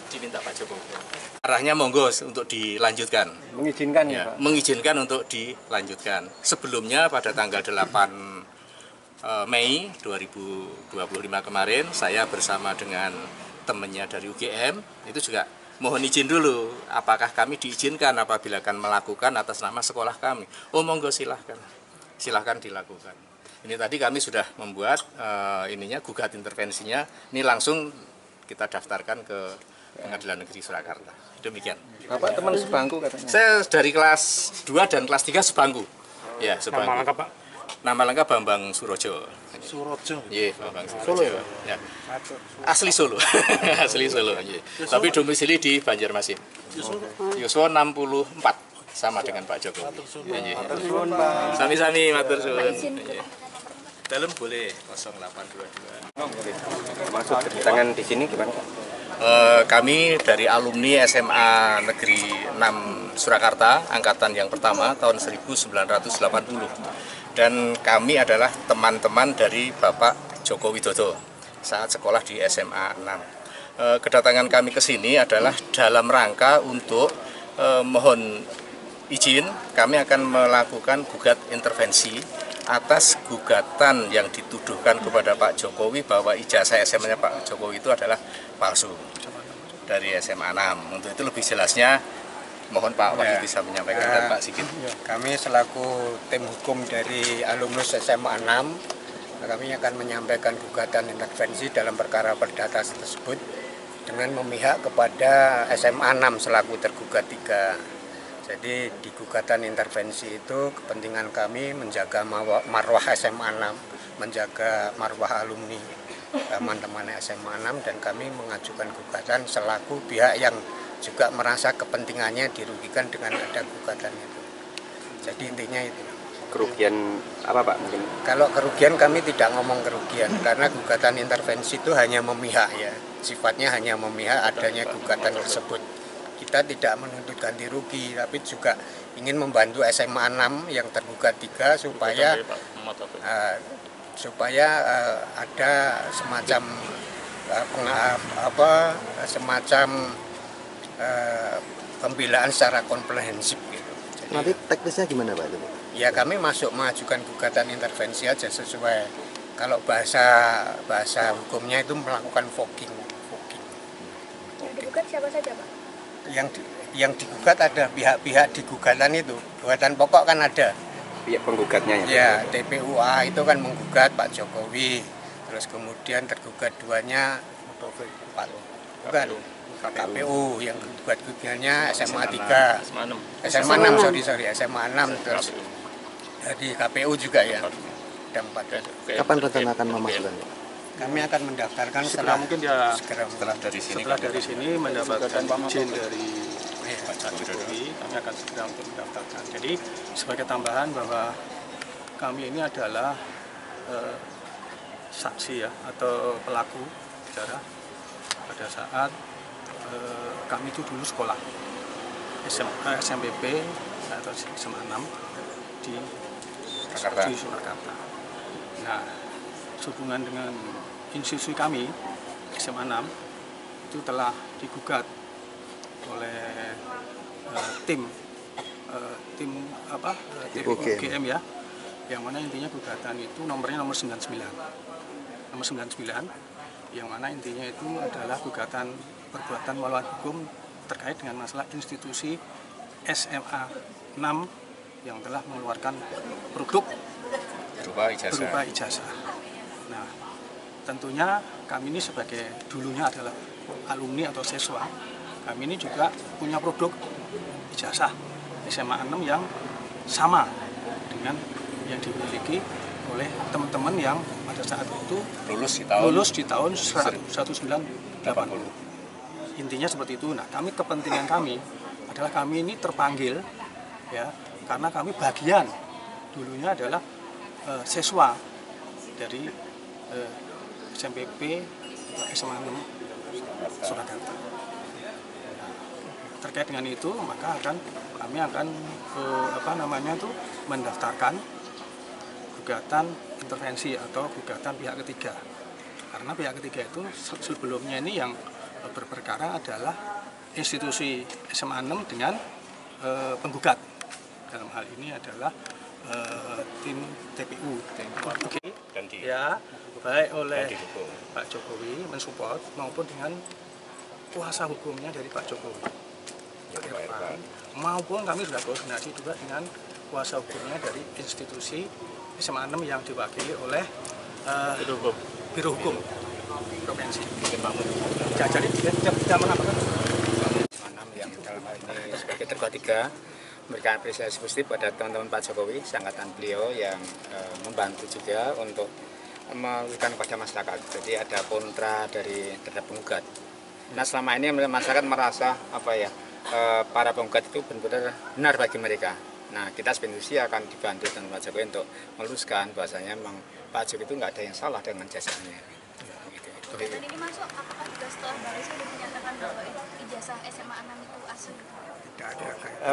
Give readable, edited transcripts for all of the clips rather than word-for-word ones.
Diminta Pak Jokowi. Arahnya monggo untuk dilanjutkan. Mengizinkan ya, Pak? Mengizinkan untuk dilanjutkan. Sebelumnya pada tanggal 8 Mei 2025 kemarin saya bersama dengan temannya dari UGM itu juga mohon izin dulu apakah kami diizinkan apabila akan melakukan atas nama sekolah kami. Oh monggo silahkan dilakukan. Ini tadi kami sudah membuat gugat intervensinya, ini langsung kita daftarkan ke Pengadilan Negeri Surakarta. Demikian. Bapak teman sebangku katanya? Saya dari kelas 2 dan kelas 3 sebangku. Ya, sebangku. Nama lengkap Pak? Nama lengkap Bambang Surojo. Surojo? Iya, Bambang Surojo. Solo, ya? Asli Solo. Asli Solo. Ya. Tapi domisili di Banjarmasin. Yuswa 64. Sama dengan Pak Jokowi. Sami-sami, matur suwun. Dalam boleh 0822. Masuk tangan di sini gimana? Kami dari alumni SMA Negeri 6 Surakarta, angkatan yang pertama tahun 1980. Dan kami adalah teman-teman dari Bapak Joko Widodo saat sekolah di SMA 6. Kedatangan kami ke sini adalah dalam rangka untuk mohon izin, kami akan melakukan gugat intervensi atas gugatan yang dituduhkan kepada Pak Jokowi bahwa ijazah SMA-nya Pak Jokowi itu adalah palsu dari SMA 6. Untuk itu lebih jelasnya mohon Pak Wahyu bisa menyampaikan dan Pak Sigit. Kami selaku tim hukum dari alumnus SMA 6, kami akan menyampaikan gugatan intervensi dalam perkara perdata tersebut dengan memihak kepada SMA 6 selaku tergugat 3. Jadi di gugatan intervensi itu kepentingan kami menjaga marwah SMA 6, menjaga marwah alumni teman-teman SMA 6, dan kami mengajukan gugatan selaku pihak yang juga merasa kepentingannya dirugikan dengan ada gugatan itu. Jadi intinya itu. Kerugian apa Pak mungkin? Kalau kerugian kami tidak ngomong kerugian karena gugatan intervensi itu hanya memihak ya. Sifatnya hanya memihak adanya gugatan tersebut. Kita tidak menuntut ganti rugi, tapi juga ingin membantu SMA 6 yang tergugat 3 supaya ada semacam pembelaan secara komprehensif gitu. Jadi, nanti teknisnya gimana Pak? Ya kami mengajukan gugatan intervensi aja sesuai, kalau bahasa hukumnya itu melakukan voking. Digugat siapa saja Pak? Yang digugat ada pihak-pihak di gugatan itu. Gugatan pokok kan ada. Pihak penggugatnya ya? Ya, TPUA itu kan menggugat Pak Jokowi. Terus kemudian tergugat duanya Pak bukan KPU yang gugat-gugatnya SMA 3. SMA 6 sorry SMA 6 terus di KPU juga ya. Ada 4. Kapan rencana akan memasukkan? Kami akan mendaftarkan setelah mungkin ya setelah dari sini mendapatkan izin dari Pak Jokowi, kami akan segera untuk mendaftarkan. Jadi sebagai tambahan bahwa kami ini adalah saksi ya atau pelaku bicara pada saat kami itu dulu sekolah SMPP atau SMA 6 di Surakarta. Nah, sehubungan dengan institusi kami SMA 6 itu telah digugat oleh tim UGM ya, yang mana intinya gugatan itu nomornya nomor 99 yang mana intinya itu adalah gugatan perbuatan melawan hukum terkait dengan masalah institusi SMA 6 yang telah mengeluarkan produk berupa ijazah. Nah, tentunya kami ini sebagai dulunya adalah alumni atau siswa, kami ini juga punya produk ijazah SMA 6 yang sama dengan yang dimiliki oleh teman-teman yang pada saat itu lulus di tahun 1980. Intinya seperti itu. Nah, kepentingan kami adalah kami ini terpanggil ya, karena kami bagian dulunya adalah siswa dari SMPP SMA 6 Surakarta. terkait dengan itu, maka kami akan mendaftarkan gugatan intervensi atau gugatan pihak ketiga. Karena pihak ketiga itu sebelumnya ini yang berperkara adalah institusi SMA 6 dengan penggugat. Dalam hal ini adalah tim TPU. Oke. Ya, baik oleh Pak Jokowi mensupport maupun dengan kuasa hukumnya dari Pak Jokowi. Maupun kami sudah koordinasi juga dengan kuasa hukumnya dari institusi SMA 6 yang diwakili oleh Biro Hukum Provinsi. Jadi tidak mengapakan. Yang dalam hal ini sebagai tergugat 3 memberikan apresiasi positif pada teman-teman Pak Jokowi, seangkatan beliau yang membantu juga untuk memberikan kepada masyarakat. Jadi ada kontra terhadap penggugat. Nah selama ini masyarakat merasa para penggugat itu benar-benar benar bagi mereka. Nah kita sebagai institusi akan dibantu dengan Pak Jokowi untuk meluruskan bahwasanya memang Pak Jokowi itu nggak ada yang salah dengan jasanya. Dan ini masuk, apakah juga setelah Baris sudah menyatakan bahwa ijazah SMA 6 itu asli? Tidak ada.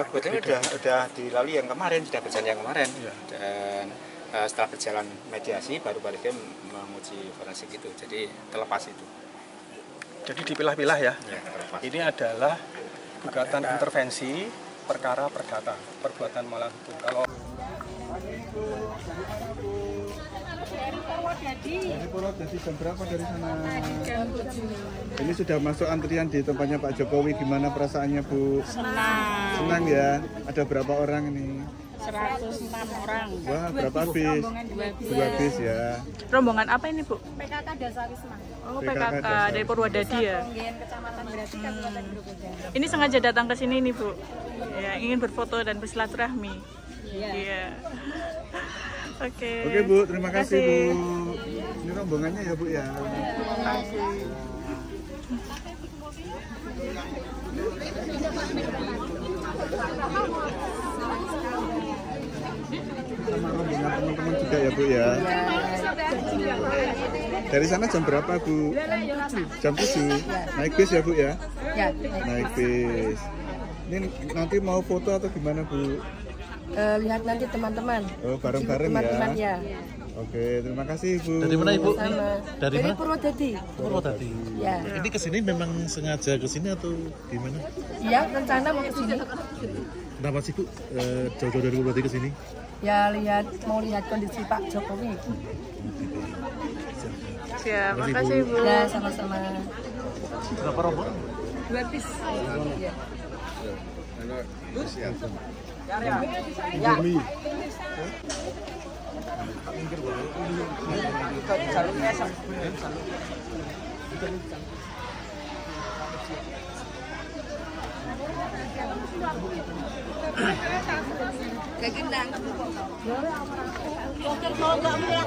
Kebetulan sudah dilalui yang kemarin, sudah berjalan yang kemarin. Ya. Dan setelah berjalan mediasi baru Baris menguji forensik itu. Jadi terlepas itu. Jadi dipilah-pilah ya. Ya, terlepas. Ini adalah gugatan intervensi perkara perdata, perbuatan melawan hukum. Kalau dari Purwodadi jam berapa dari sana? Ini sudah masuk antrian di tempatnya Pak Jokowi. Gimana perasaannya Bu? Senang. Senang ya. Ada berapa orang ini? 106 orang. Wah, berapa bis? 2 bis ya. Rombongan apa ini, Bu? PKK Dasawisma. Oh, PKK PKK Dasar. dari Purwodadi ya. Kecamatan Berarti, Kabupaten Grobogan. Ini sengaja datang ke sini nih, Bu. Ya, ingin berfoto dan bersilaturahmi. Iya. Oke. Oke Bu, terima kasih Bu. Ini rombongannya ya Bu ya. Terima kasih. Sama rombongan teman-teman juga ya Bu ya. Dari sana jam berapa Bu? Jam 7. Naik bis ya Bu ya? Ya, Naik bis. Ini nanti mau foto atau gimana Bu? lihat nanti teman-teman. Oh, bareng-bareng ya. Teman-teman ya. Oke, terima kasih Bu. Dari mana Ibu? Sama. Dari mana? Purwodadi. Purwodadi. Ya. Ini kesini memang sengaja kesini atau gimana? Iya, rencana mau ke sini. Kenapa sih Bu jauh-jauh dari Purwodadi kesini? Ya mau lihat kondisi Pak Jokowi. Siap, makasih Bu. Ya, sama-sama. Berapa rombongan? 2 bis. Ya. Kalau nggak melihat